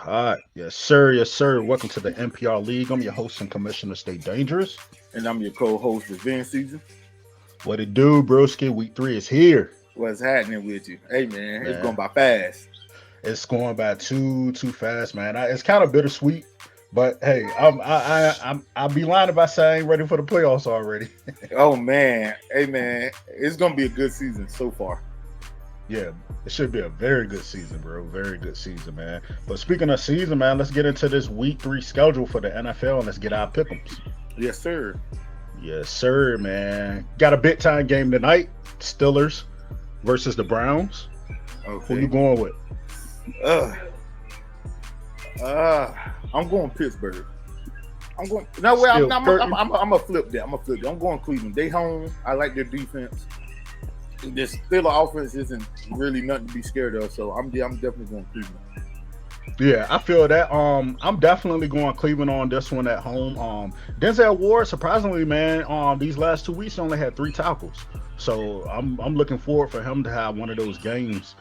All right, yes, sir, yes, sir. Welcome to the NPR League. I'm your host and commissioner, Stay Dangerous. And I'm your co-host, Revenge Season. What it do, broski? Week 3 is here, What's happening with you? Hey man, it's going man. by fast. It's going by too fast, man. It's kind of bittersweet, but hey, I'll be lying if I say I ain't ready for the playoffs already. Oh man, hey man, it's gonna be a good season so far. Yeah, it should be a very good season, bro. Very good season, man. But speaking of season, man, let's get into this week 3 schedule for the NFL and let's get our pick'ems. Yes, sir. Yes, sir, man. Got a big time game tonight. Steelers versus the Browns. Who you Okay. going with? Uh, I'm going Pittsburgh. I'm going. No, wait. Still curtain. I'm a flip that. I'm going Cleveland. They home. I like their defense. This Steelers offense isn't really nothing to be scared of. So I'm definitely going Cleveland. Yeah, I feel that. I'm definitely going Cleveland on this one at home. Denzel Ward, surprisingly, man, these last 2 weeks he only had 3 tackles. So I'm looking forward for him to have one of those games.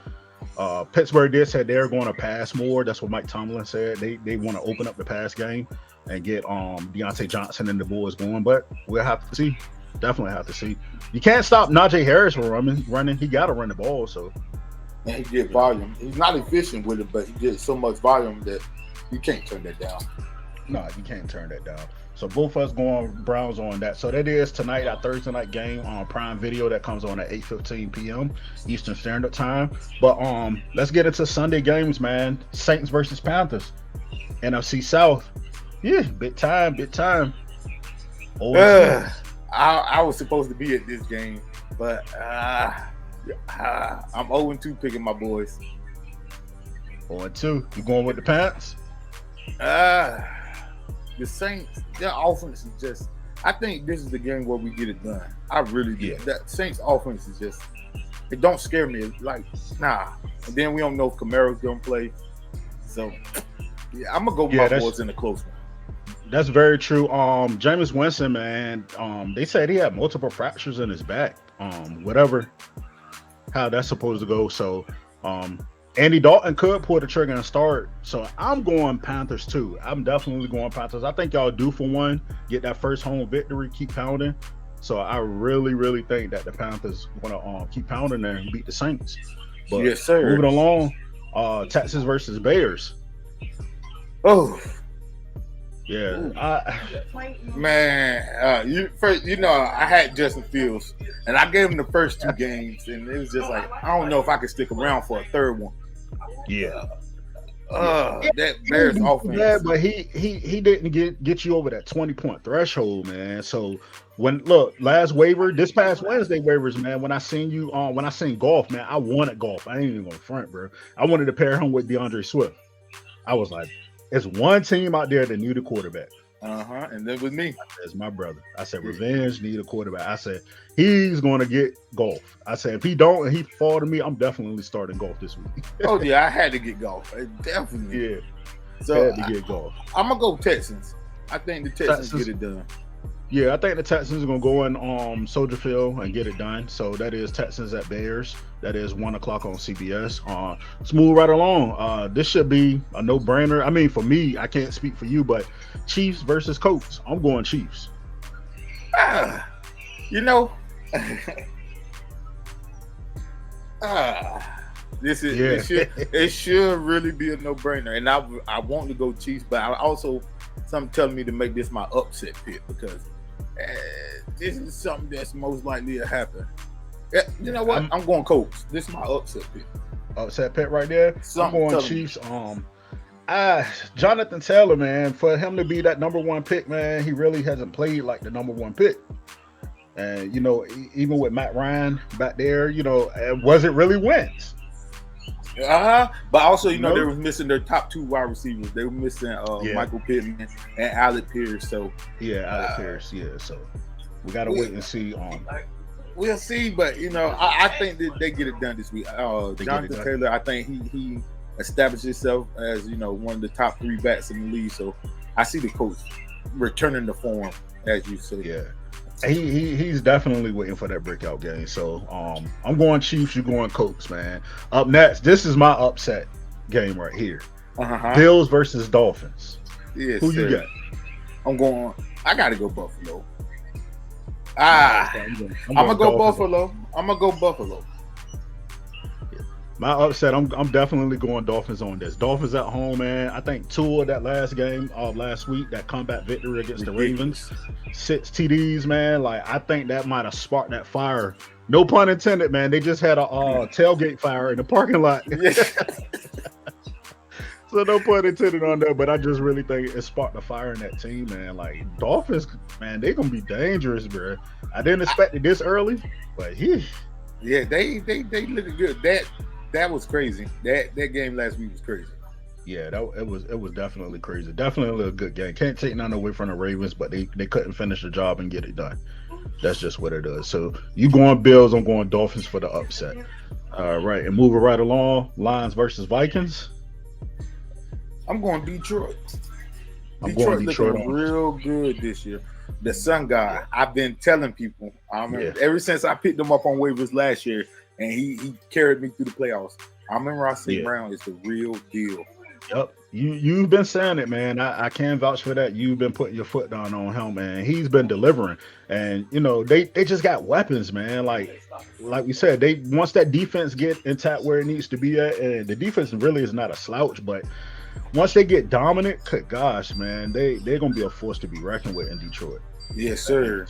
Pittsburgh did say they're going to pass more. That's what Mike Tomlin said. They want to open up the pass game and get Deontay Johnson and the boys going. But we'll have to see. Definitely have to see. You can't stop Najee Harris from running. He got to run the ball. So And he get volume. He's not efficient with it, but he gets so much volume that you can't turn that down. no, you can't turn that down. So both of us going Browns on that. So that is tonight, our Thursday night game on Prime Video that comes on at 8:15 p.m. Eastern Standard Time. But let's get into Sunday games, man. Saints versus Panthers. NFC South. Yeah, big time. Oh, I was supposed to be at this game, but I'm 0-2 picking my boys. 2. You going with the Pants? The Saints, their offense is just. I think this is the game where we get it done. I really do. Yeah. That Saints offense is just. It don't scare me. It's like nah. And then we don't know if Kamara's gonna play. So yeah, I'm gonna go with Yeah, my boys in a close one. That's very true. Jameis Winston, man. They said he had multiple fractures in his back. Whatever, how that's supposed to go. So, Andy Dalton could pull the trigger and start. So I'm going Panthers too. I'm definitely going Panthers. I think y'all due for one. Get that first home victory. Keep pounding. So I really think that the Panthers want to keep pounding there and beat the Saints. But Yes, sir. moving along, Texas versus Bears. Oh Yeah, man, I had Justin Fields, and I gave him the first 2 games, and it was just like I don't know if I could stick around for a third one. yeah. That Bears offense. Yeah, but he didn't get you over that 20-point threshold, man. So this past Wednesday waivers, man. When I seen golf, man, I wanted golf. I ain't even gonna front, bro. I wanted to pair him with DeAndre Swift. I was like, it's one team out there that need a quarterback. And then with me, That's my brother. I said, Revenge need a quarterback. I said, he's going to get golf. I said, if he don't and he fall to me, I'm definitely starting golf this week. oh yeah, I had to get golf. Definitely. Yeah, So had to get golf. I'm gonna go Texans. I think the Texans Texans. get it done. Yeah, I think the Texans are going to go in Soldier Field and get it done. So that is Texans at Bears. That is 1 o'clock on CBS. Let's move right along. This should be a no-brainer. I mean, for me, I can't speak for you, but Chiefs versus Colts. I'm going Chiefs. Ah, you know, it should really be a no-brainer. And I want to go Chiefs, but I also something telling me to make this my upset pick because this is something that's most likely to happen. You know what? I'm going Colts. This is my upset pick. Upset pick right there. Something I'm going telling me. Chiefs. Jonathan Taylor, man, for him to be that number 1 pick, man, he really hasn't played like the number 1 pick. And even with Matt Ryan back there, was it really Wentz? But also, they were missing their top 2 wide receivers. They were missing Michael Pittman and Alec Pierce. So Alec Pierce. Yeah, so we gotta wait and see. We'll see, but I think that they get it done this week. Jonathan Taylor, I think he established himself as one of the top 3 backs in the league. So I see the coach returning to form, as you said. Yeah. He's definitely waiting for that breakout game. So I'm going Chiefs, you're going Colts, man. Up next, this is my upset game right here. Bills versus Dolphins. Yes, Who sir. you got? I got to go Buffalo. I'm gonna go Buffalo. I'm gonna go Buffalo. My upset, I'm definitely going Dolphins on this. Dolphins at home, man. I think Tua, that last game of last week, that comeback victory against the Ravens, 6 TDs, man. Like, I think that might have sparked that fire. No pun intended, man. They just had a tailgate fire in the parking lot. So no pun intended on that, but I just really think it sparked a fire in that team, man. Like, Dolphins, man, they're gonna be dangerous, bro. I didn't expect it this early, but yeah, they look good. That was crazy. That game last week was crazy. Yeah, it was definitely crazy. Definitely a good game. Can't take none away from the Ravens, but they couldn't finish the job and get it done. That's just what it is. So you going Bills, I'm going Dolphins for the upset. All right, and moving right along, Lions versus Vikings. I'm going Detroit. Detroit looking real good this year. The Sun guy, I've been telling people, ever since I picked him up on waivers last year, and he carried me through the playoffs. Amon-Ra St. Brown is the real deal. Yep. You've been saying it, man. I can vouch for that. You've been putting your foot down on him, man. He's been delivering. And they just got weapons, man. Like we said, once that defense get intact where it needs to be at, and the defense really is not a slouch, but once they get dominant, good gosh, man, they're gonna be a force to be reckoned with in Detroit. Yes, sir.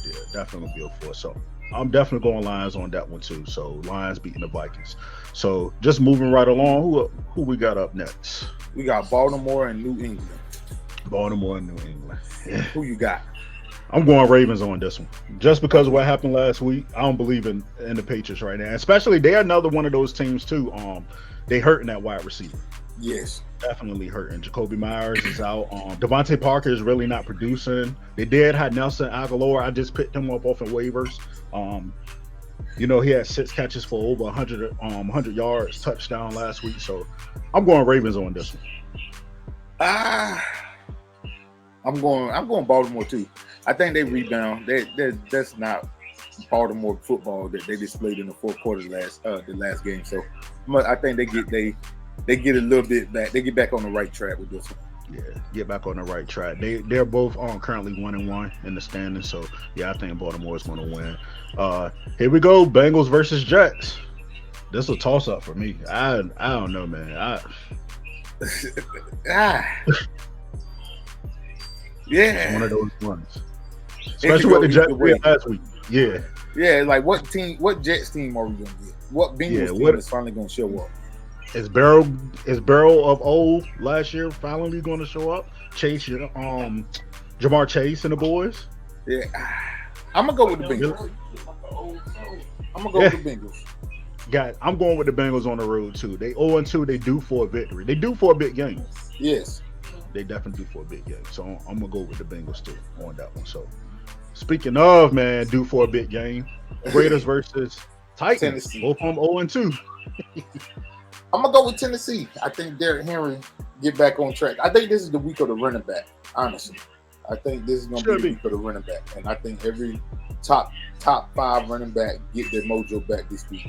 Yeah, definitely be a force. So I'm definitely going Lions on that one too. So Lions beating the Vikings. So just moving right along, who we got up next? We got Baltimore and New England. Baltimore and New England. Yeah. Who you got? I'm going Ravens on this one. Just because of what happened last week, I don't believe in the Patriots right now. Especially they're another one of those teams too. They hurting that wide receiver. Yes. Definitely hurting. Jacoby Myers is out. Devontae Parker is really not producing. They did have Nelson Aguilar. I just picked him up off of waivers. He had 6 catches for over 100 yards, touchdown last week. So I'm going Ravens on this one. I'm going Baltimore too. I think they rebound. That's not Baltimore football that they displayed in the fourth quarter the last game. So I think they get a little bit back. They get back on the right track with this one. Yeah, get back on the right track. They're both currently 1-1 in the standings. So yeah, I think Baltimore is going to win. Here we go, Bengals versus Jets. This is a toss up for me. I don't know, man. Yeah, it's one of those ones. Especially with the Jets last week. Yeah. Yeah, like what Jets team are we gonna get? What Bengals team is finally gonna show up? Is Barrow of old last year finally going to show up? Chase, Jamar Chase and the boys. Yeah, I'm gonna go with the Bengals. With the Bengals. I'm going with the Bengals on the road too. They 0-2. They due for a victory. They due for a big game. Yes, they definitely due for a big game. So I'm gonna go with the Bengals too on that one. So speaking of, man, due for a big game, Raiders versus Titans. Tennessee. Both of them 0-2. I'm gonna go with Tennessee. I think Derrick Henry get back on track. I think this is the week of the running back. Honestly, I think this is gonna be the week of the running back, and I think every top 5 running back get their mojo back this week.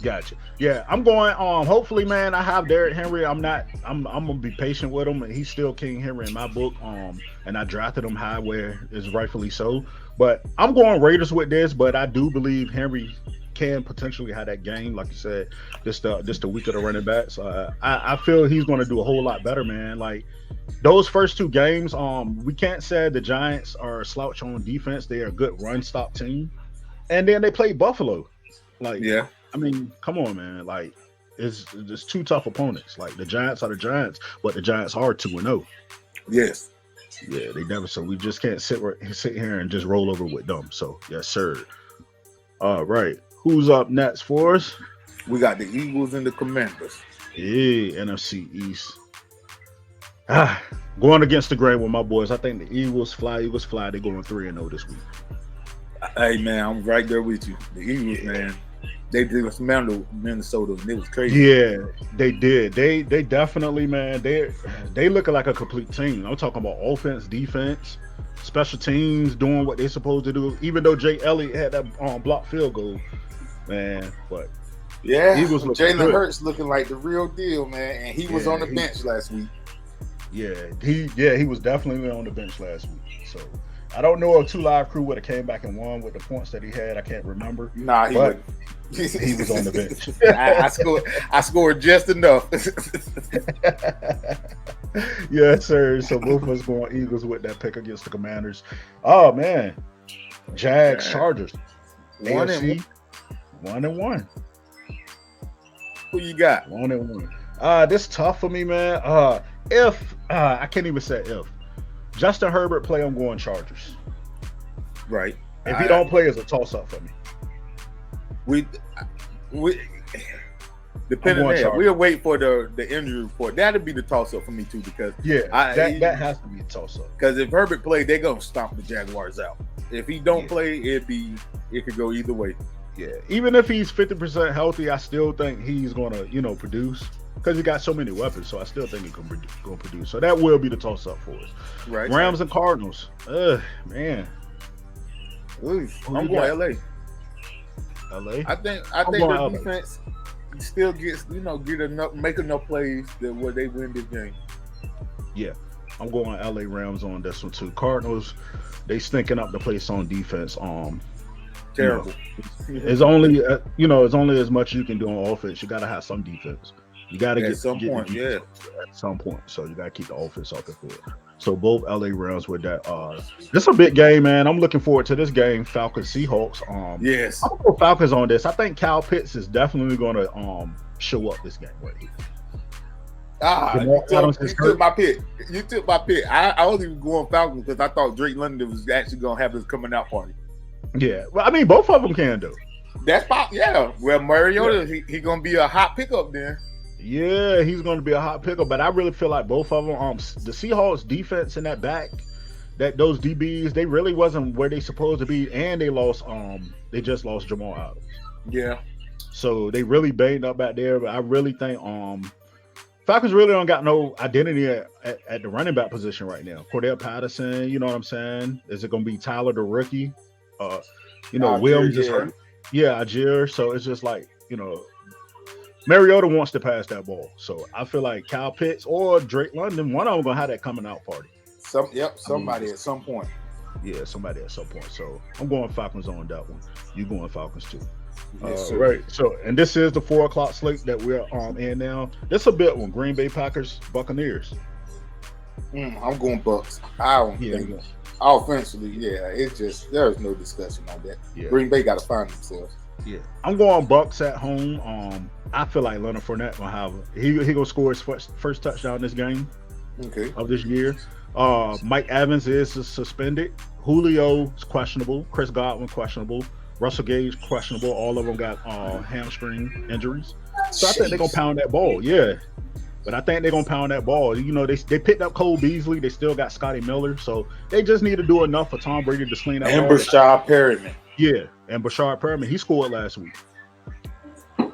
Gotcha. Yeah, I'm going. Hopefully, man, I have Derrick Henry. I'm gonna be patient with him, and he's still King Henry in my book. And I drafted him high where is rightfully so. But I'm going Raiders with this. But I do believe Henry can potentially have that game, like you said, just the week of the running backs. I feel he's going to do a whole lot better, man. Like those first 2 games, we can't say the Giants are a slouch on defense. They are a good run stop team, and then they played Buffalo. Like, yeah, I mean, come on, man. Like it's 2 tough opponents. Like the Giants are the Giants, but the Giants are 2-0. Yes. Yeah, they never. So we just can't sit here and just roll over with them. So yes, sir. All right. Who's up next for us? We got the Eagles and the Commanders. Yeah, NFC East. Going against the grain with my boys. I think the Eagles fly. They're going 3-0 this week. Hey, man, I'm right there with you. The Eagles, man, they dismantled Minnesota, and it was crazy. Yeah, they did. They definitely, man, they looking like a complete team. I'm talking about offense, defense, special teams doing what they're supposed to do. Even though Jake Elliott had that blocked field goal. Man, but Yeah, Eagles looking Jalen good. Hurts looking like the real deal, man, and he was on the bench last week. Yeah, he was definitely on the bench last week. So I don't know if 2 Live Crew would have came back and won with the points that he had. I can't remember. Nah, he but wouldn't. He was on the bench. I scored just enough. Yes, sir. So both of us going Eagles with that pick against the Commanders. Oh man, Jags, Chargers, 1-1. Who you got? 1-1. This tough for me, man. If I can't even say if Justin Herbert play, I'm going Chargers. Right. If he don't play, it's a toss up for me. We depending on that, we'll wait for the injury report. That'll be the toss up for me too, because that has to be a toss up. Because if Herbert played, they're gonna stomp the Jaguars out. If he don't play, it could go either way. Yeah, even if he's 50% healthy, I still think he's gonna produce, because he got so many weapons. So I still think he's gonna produce. So that will be the toss up for us. Right. Rams and Cardinals. Man. I'm going LA. I think the defense still gets make enough plays that where they win this game. Yeah, I'm going LA Rams on this one too. Cardinals, they stinking up the place on defense. Terrible. It's only it's only as much you can do on offense. You got to have some defense. You got to get some point. At some point. So you got to keep the offense off the field. So both LA Rams with that. This is a big game, man. I'm looking forward to this game. Falcons Seahawks. Yes. I'm going Falcons on this. I think Kyle Pitts is definitely going to show up this game right here. You took my pick. I only was going Falcons because I thought Drake London was actually going to have his coming out party. Yeah, well, I mean, both of them can do. That's pop. Yeah. Well, Mariota, he going to be a hot pickup then. Yeah, he's going to be a hot pickup, but I really feel like both of them. The Seahawks defense in that back, those DBs, they really wasn't where they supposed to be, and they lost. They just lost Jamal Adams. Yeah. So they really banged up back there, but I really think Falcons really don't got no identity at the running back position right now. Cordell Patterson, you know what I'm saying? Is it going to be Tyler the rookie? Williams is hurt. Yeah, Ajir. So it's just like Mariota wants to pass that ball. So I feel like Kyle Pitts or Drake London, one of them gonna have that coming out party. Somebody at some point. Yeah, somebody at some point. So I'm going Falcons on that one. You going Falcons too. Yes, right. So, and this is the 4:00 slate that we're in now. This is a bit one. Green Bay Packers, Buccaneers. I'm going Bucks. I don't think offensively, it's just there's no discussion on that. Yeah. Green Bay got to find themselves. Yeah, I'm going Bucks at home. I feel like Leonard Fournette gonna have he gonna score his first touchdown this game of this year. Mike Evans is suspended. Julio is questionable. Chris Godwin questionable. Russell Gage questionable. All of them got hamstring injuries. So I think they're gonna pound that ball. Yeah, but I think they're gonna pound that ball. They picked up Cole Beasley. They still got Scotty Miller. So they just need to do enough for Tom Brady to sling that ball. And Brashad Perriman. Yeah, and Brashad Perriman, he scored last week.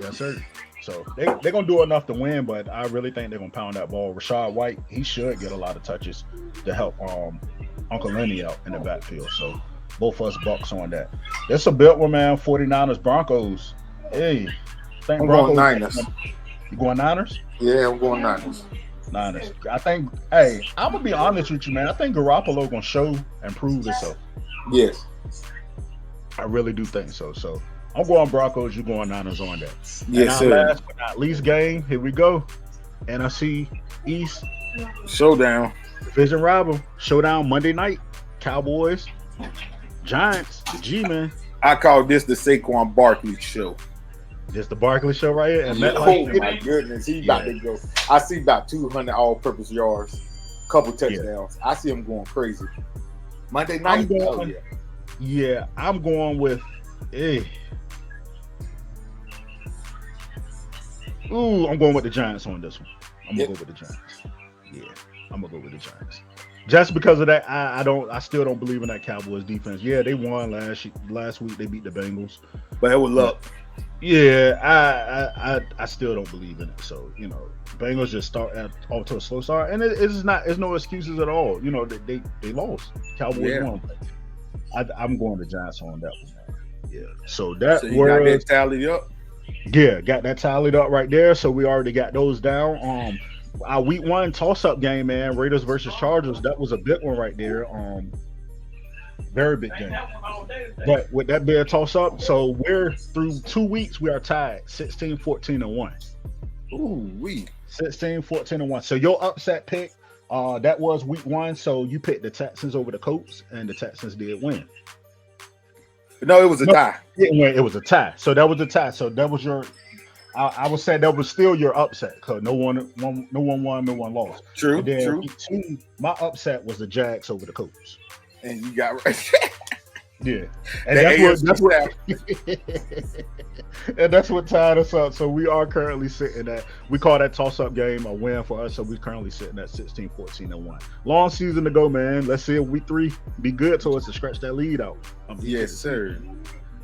Yes, sir. So they're going to do enough to win, but I really think they're going to pound that ball. Rachaad White, he should get a lot of touches to help Uncle Lenny out in the backfield. So both us Bucks on that. That's a big one, man. 49ers, Broncos. Hey, I'm going Niners. You going Niners? Yeah, I'm going Niners. I think, I'm going to be honest with you, man. I think Garoppolo going to show and prove himself. Yes. I really do think so. So I'm going Broncos. You going Niners on that. Yes, sir. Last but not least game. Here we go. NFC East showdown. Division rival showdown Monday night. Cowboys, Giants, the G-Man. I call this the Saquon Barkley show. Just the Barkley show right here. And oh my goodness, he about to go. I see about 200 all-purpose yards, couple touchdowns. I see him going crazy. Monday night. Yeah, I'm going with I'm going with the Giants on this one. I'm gonna go with the Giants. Yeah, I'm gonna go with the Giants. Just because of that, I still don't believe in that Cowboys defense. Yeah, they won last week. They beat the Bengals, but it was luck. Yeah, I still don't believe in it. So Bengals just start off to a slow start, and it's no excuses at all. They lost. Cowboys won. I'm going to Giants on that one. Yeah. So that you got that tallied up. Yeah, got that tallied up right there. So we already got those down. Our week 1 toss-up game, man, Raiders versus Chargers. That was a big one right there. Very big game. But with that being a toss-up, so we're through 2 weeks, we are tied 16-14-1. Ooh, we 16-14-1. So your upset pick, that was week 1. So you picked the Texans over the Colts, and the Texans did win. No, it was a tie. It was a tie. So that was a tie. So that was your. I would say that was still your upset because no one won, no one lost. True. And then True. week 2, my upset was the Jags over the Colts. And you got right. Yeah, and that's what and that's what tied us up. So we are currently sitting at, we call that toss-up game a win for us. So we're currently sitting at 16-14-1. Long season to go, man. Let's see if week 3 be good to us to stretch that lead out. Yes, sir.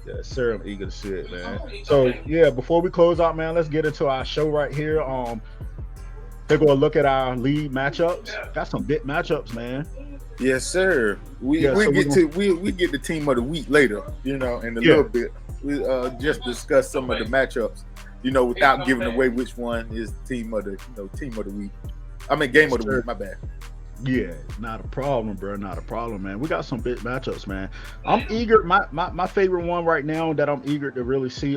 Yes, sir. I'm eager to see it, man. So yeah, before we close out, man, let's get into our show right here. They're gonna look at our league matchups. Got some big matchups, man. Yes, sir. We get the team of the week later, in a little bit. We just discuss some of the matchups, without giving away which one is team of the week. I mean, game of the week. My bad. Yeah, not a problem, bro. Not a problem, man. We got some big matchups, man. I'm eager. My favorite one right now that I'm eager to really see.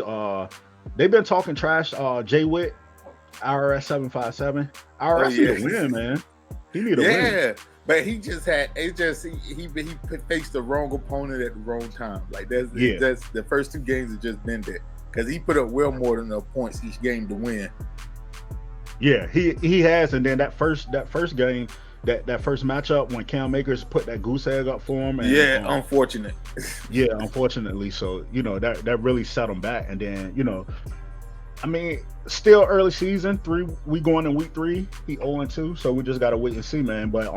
They've been talking trash. Jay Witt, IRS 757. IRS need a win, man. He need a win. Yeah. But he just had he faced the wrong opponent at the wrong time. Like that's the first 2 games have just been that because he put up well more than the points each game to win. Yeah, he has, and then that first game, that first matchup when Cam Akers put that goose egg up for him. And, unfortunate. Yeah, unfortunately. So that really set him back, and then I mean, still early season. We going in week 3. He 0-2, so we just gotta wait and see, man. But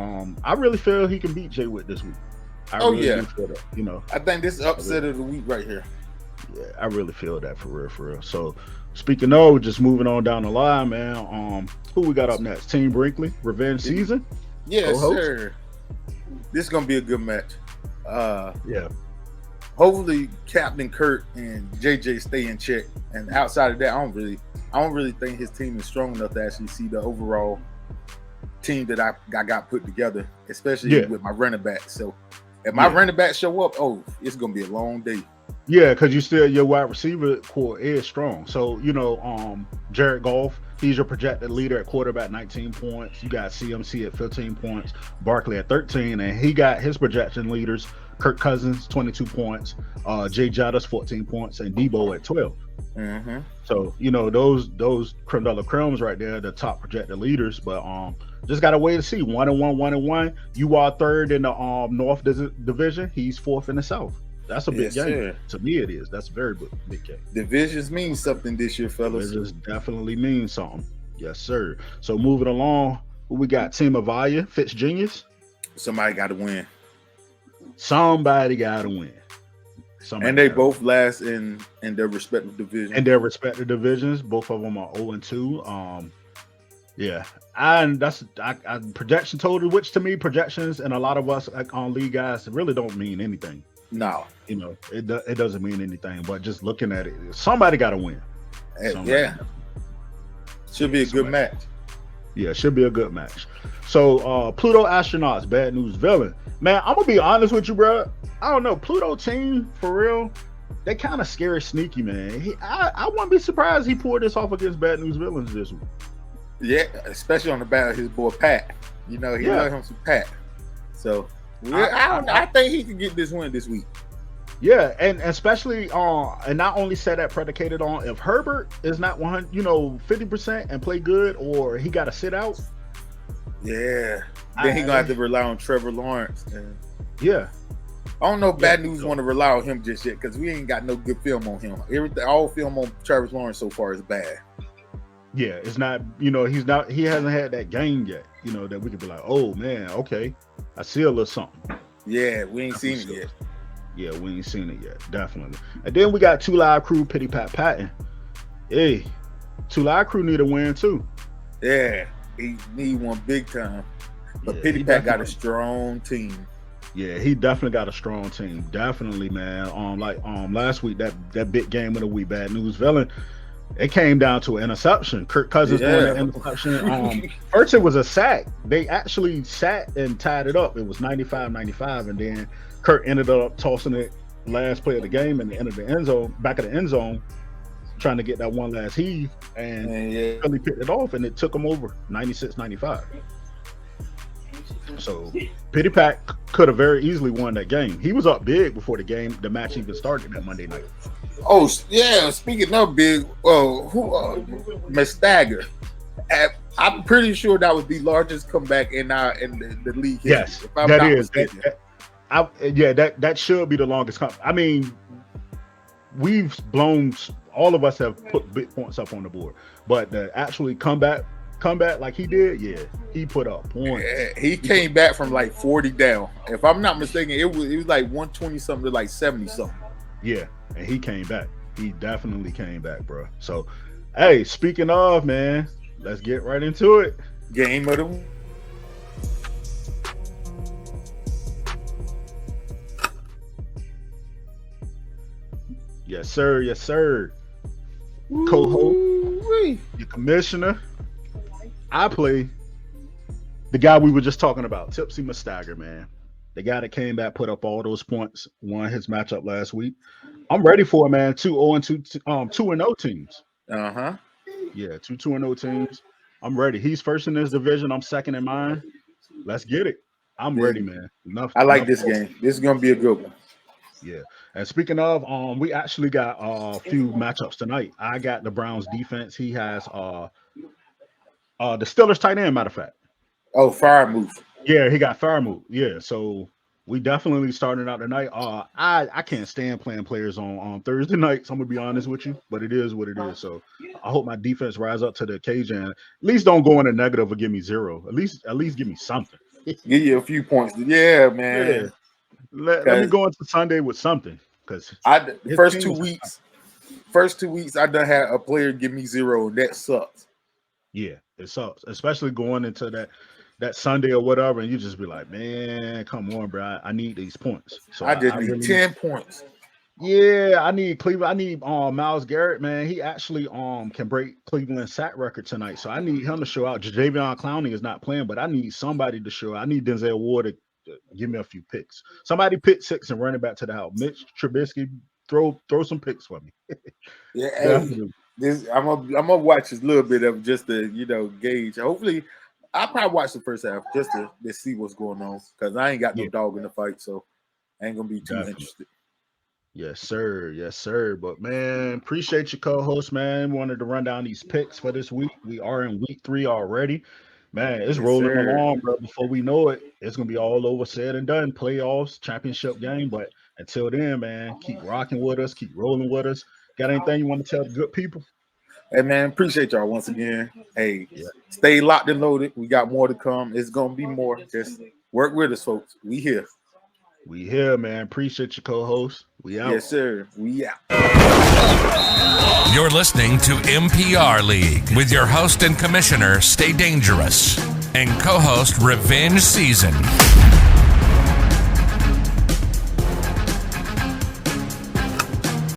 I really feel he can beat Jay Witt this week. I really do feel that, I think this is upset of the week right here. Yeah, I really feel that for real. So speaking of, just moving on down the line, man. Who we got up next? Team Brinkley, revenge season. Yes, sir. This is gonna be a good match. Yeah. Hopefully Captain Kurt and JJ stay in check. And outside of that, I don't really think his team is strong enough to actually see the overall team that I got put together, especially with my running back. So if my running back show up, it's gonna be a long day. Yeah, because your wide receiver core is strong. So Jared Goff, he's your projected leader at quarterback, 19 points. You got CMC at 15 points, Barkley at 13, and he got his projection leaders. Kirk Cousins, 22 points, Jay Jettis, 14 points, and Debo at 12. Mm-hmm. So, those creme de la cremes right there, the top projected leaders. But just got to wait to see. 1-1. You are third in the North Division. He's fourth in the South. That's a big game. Sir. To me, it is. That's a very big game. Divisions mean something this year, fellas. Divisions definitely mean something. Yes, sir. So moving along, who we got? Team Avaya, Fitzgenius. Somebody got to win. Somebody got to win. And they both last in their respective divisions. In their respective divisions, both of them are 0-2. Yeah, and that's projection total, which to me, projections and a lot of us on league guys really don't mean anything. No, it doesn't mean anything. But just looking at it, somebody got to win. Should be a good match. Yeah, it should be a good match. So Pluto Astronauts, bad news villain. Man, I'm gonna be honest with you, bro. I don't know, Pluto team for real. They kind of scary, sneaky, man. I wouldn't be surprised he pulled this off against bad news villains this week. Yeah, especially on the back of his boy Pat. He let him some Pat. So I think he can get this win this week. Yeah, and especially and not only said that predicated on if Herbert is not 50% and play good, or he got to sit out. Yeah, then he gonna have to rely on Trevor Lawrence. Yeah, I don't know if Bad News want to rely on him just yet because we ain't got no good film on him. All film on Trevor Lawrence so far is bad. Yeah, it's not. He hasn't had that game yet. That we could be like, oh man, okay, I see a little something. Yeah, we ain't seen it yet. Yeah, we ain't seen it yet, definitely. And then we got Two Live Crew, Pity Pat Patton. Hey, Two Live Crew need a win too. Yeah, he need one big time. But Pity Pat got a strong team. Yeah, he definitely got a strong team. Definitely, man. Last week, that big game of the week, Bad News Villain. It came down to an interception. Kirk Cousins doing the interception. First, it was a sack. They actually sat and tied it up. It was 95-95, and then Kirk ended up tossing it last play of the game and the end of the end zone, back of the end zone, trying to get that one last heave, and Philly picked it off, and it took them over 96-95. So Pity Pat could have very easily won that game. He was up big before the match even started that Monday night. Oh yeah, speaking of big, Mustagger. I'm pretty sure that was the largest comeback in the league history. Yes, that is. That should be the longest comeback. I mean, we've blown. All of us have put big points up on the board, but the actually comeback like he did, he put up points. He came back from like 40 down. If I'm not mistaken, it was like 120 something to like 70 something. Yeah, and he came back. He definitely came back, bro. So, hey, speaking of, man, let's get right into it. Game of the Yes, sir. Yes, sir. Co-host, your commissioner. I play the guy we were just talking about, Tipsy Mustagger, man. The guy that came back, put up all those points, won his matchup last week. I'm ready for it, man. 2-0 teams. Uh-huh. Yeah, 2-0 teams. I'm ready. He's first in his division. I'm second in mine. Let's get it. I'm ready, man. I like this game. This is gonna be a good one. Yeah. And speaking of, we actually got a few matchups tonight. I got the Browns defense. He has the Steelers tight end, matter of fact. Oh, fire move. Yeah, he got fire move. Yeah, so we definitely starting out tonight. I can't stand playing players on Thursday nights. I'm gonna be honest with you, but it is what it is. So I hope my defense rise up to the occasion. At least don't go in a negative or give me 0. At least give me something. Give you a few points. Yeah, man. Yeah. Let me go into Sunday with something, because first 2 weeks I done had a player give me 0, and that sucks. Yeah, it sucks, especially going into that Sunday or whatever, and you just be like, man, come on, bro, I need these points. So I just need 10 points. Yeah, I need Cleveland. I need Myles Garrett, man. He actually can break Cleveland's sack record tonight, so I need him to show out. Jadeveon Clowney is not playing, but I need somebody to show out. I need Denzel Ward to give me a few picks. Somebody pick 6 and run it back to the house. Mitch Trubisky, throw some picks for me. Yeah, I'm gonna watch a little bit of just to gauge. Hopefully, I'll probably watch the first half just to see what's going on, because I ain't got no dog in the fight, so I ain't gonna be too interested. Yes, sir. Yes, sir. But man, appreciate your co-host, man. Wanted to run down these picks for this week. We are in week 3 already. Man, it's rolling along, bro. Before we know it, it's gonna be all over, said and done. Playoffs, championship game. But until then, man, keep rocking with us, keep rolling with us. Got anything you want to tell the good people? Hey, man, appreciate y'all once again. Hey, stay locked and loaded. We got more to come. It's gonna be more. Just work with us, folks. We here. We here, man. Appreciate your co-host. We out. Yes, sir. We out. You're listening to MPR League with your host and commissioner, Stay Dangerous, and co-host Revenge Season.